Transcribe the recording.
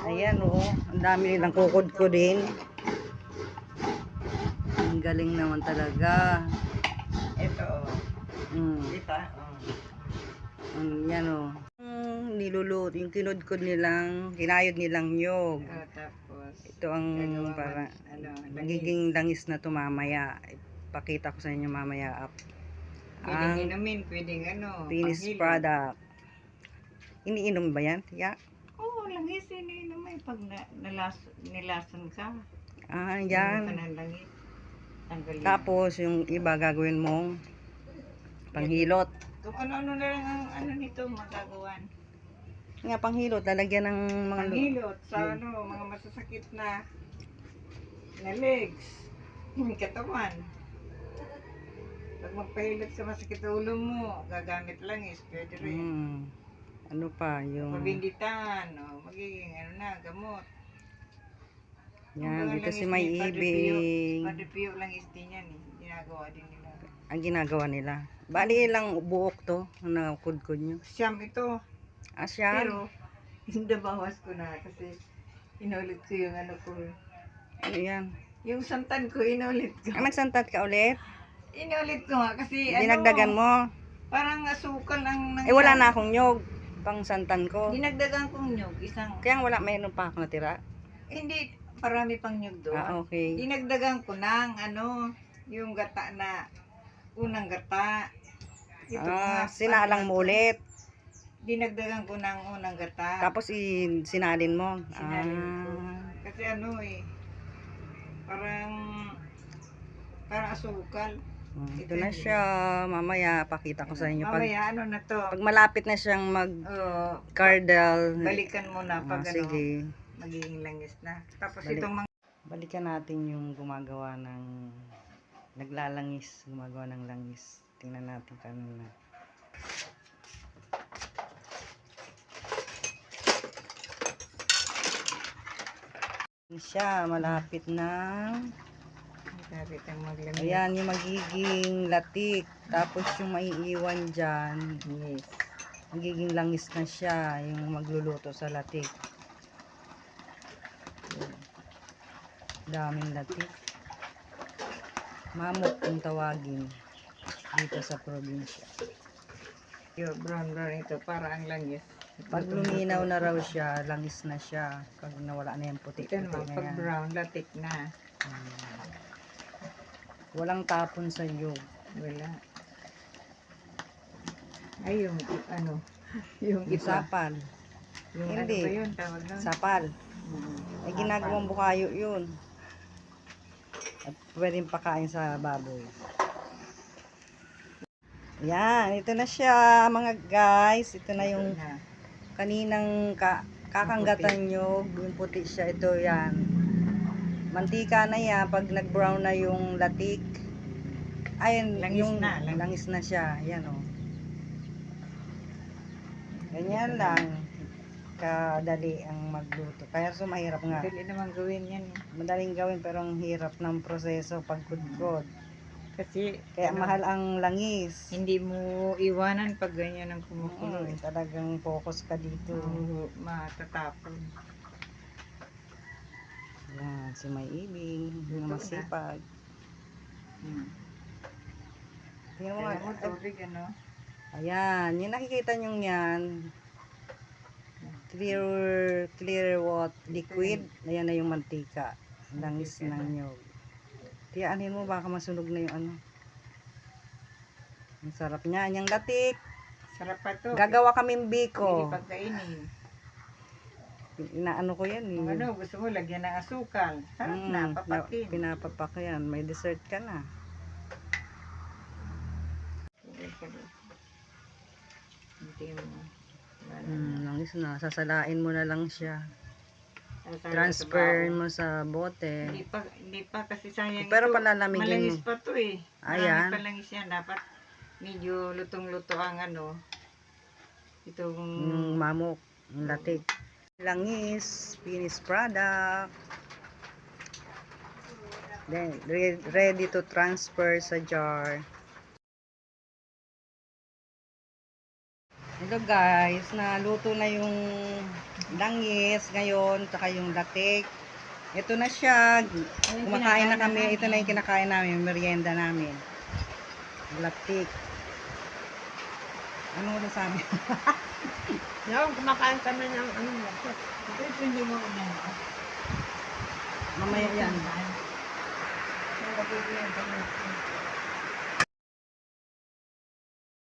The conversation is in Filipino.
Ayan oh, ang dami nilang kukod-kudin. Ang galing naman talaga. Ito, Diba? Yan oh. Niluluto, yung kinudkod nilang, kinayod nilang nyog. tapos, Ito ang para magiging langis na to mamaya. Ipakita ko sa inyo mamaya. Pwedeng inumin, pwedeng finished panghilot. product. Iniinom ba yan? Yeah. Oo, langis iniinom mo pag nilason ka. Yan. Inom ka ng langis. Tanggalin. Tapos yung iba gagawin mong panghilot. Kung ano-ano na lang ang nito magagawan. Nga panghilot, lalagyan ng mga Panghilot sa mga masasakit na legs, katawan. Pag magpahilot sa masakit na ulo mo, gagamit langis, pwede rin. Ano pa, yung Mabinditan, magiging gamot. yan, dito si May Ibing. Padre Pio langis din yan ginagawa din nila. Ang ginagawa nila. Bali ilang buok to, ang nakakudkod nyo. Siyam ito. Siyam? Pero, bawas ko na kasi inulit ko yung ko. Ano yan? Yung santan ko, inulit ko. Nagsantat ka ulit? Inulit ko nga kasi Dinagdagan mo? Parang asukal ang nangyari. Wala na akong nyog. Pang santan ko. Dinagdagan kong nyog, isang. Kaya wala, mayroon pa ako natira? Hindi, marami pang nyog doon. Okay. Dinagdagan ko ng yung gata na, unang gata. Ito sinalang mo ulit. Dinagdagan ko ng unang gata. Tapos sinalin mo. Sinalin ko. Kasi parang asukal. Ito na siya. Mamaya pakita ko sa inyo. Mamaya na to. Pag malapit na siyang cardal. Balikan mo na pag sige. magiging langis na. Tapos itong balikan natin yung gumagawa ng naglalangis. Gumagawa ng langis. Tingnan natin kanina. Siya malapit na. Ayan yung magiging latik, tapos yung maiiwan dyan, magiging langis na siya yung magluluto sa latik. Daming latik, mamok kung tawagin dito sa probinsya. Yung brown ito para ang langis. Pag luminaw na raw siya, langis na siya. Pag nawala na yung puti. Pag brown, latik na. Walang tapon sa yog. Wala. Ay, yung sapal. Hindi. Ano ba yun? Tawag lang? Sapal. Ay, ginagawang bukayo yun. At pwedeng pakain sa baboy. Yan, ito na siya mga guys. Ito na yung kaninang kakanggatan nyo. Yung puti siya. Ito yan. Mantika na yan. Pag nag-brown na yung latik. Ayun, langis na siya. Yan o. Ganyan lang. Kadali ang magluto. Kaya mahirap nga. Madali naman gawin yan. Madaling gawin pero ang hirap ng proseso pagkudkod. Kasi kaya mahal ang langis. Hindi mo iwanan pag ganyan ang kumukulo. Talagang focus ka dito. Matatapon. Yan, si May Ibing. Yung masipag. Tingnan mo nga. Tubig, Ayan, yung nakikita nyo yan. Clear what liquid. Ayan na yung mantika. Langis ng nyog. Tiyaanin mo, baka masunog na yung Ang sarap niya. Yung latik. Sarap pa to. Gagawa kaming biko. Hindi pagkainin. Inaano ko yan eh. Gusto mo lagyan ng asukal. Sarap na, papakin. Pinapapak yan. May dessert ka na. Langis na. Sasalain mo na lang siya. Transfer mo sa bote. Hindi pa kasi sayang. Pero palalamigin mo. Malangis pa to eh. Ayan. Malangis yan. Dapat medyo lutong-luto ang itong yung mamok. Yung latik. Langis. Finished product. Then, ready to transfer sa jar. Ito guys, naluto na yung langis ngayon, tsaka yung latik. Ito na siya. Kumakain na kami. Ito na yung kinakain namin, merienda namin. Latik. Ano na sa amin? Yung kumakain kami ng ano mo. Ito hindi mo na. Mamaya yan. Nalagay ko yan.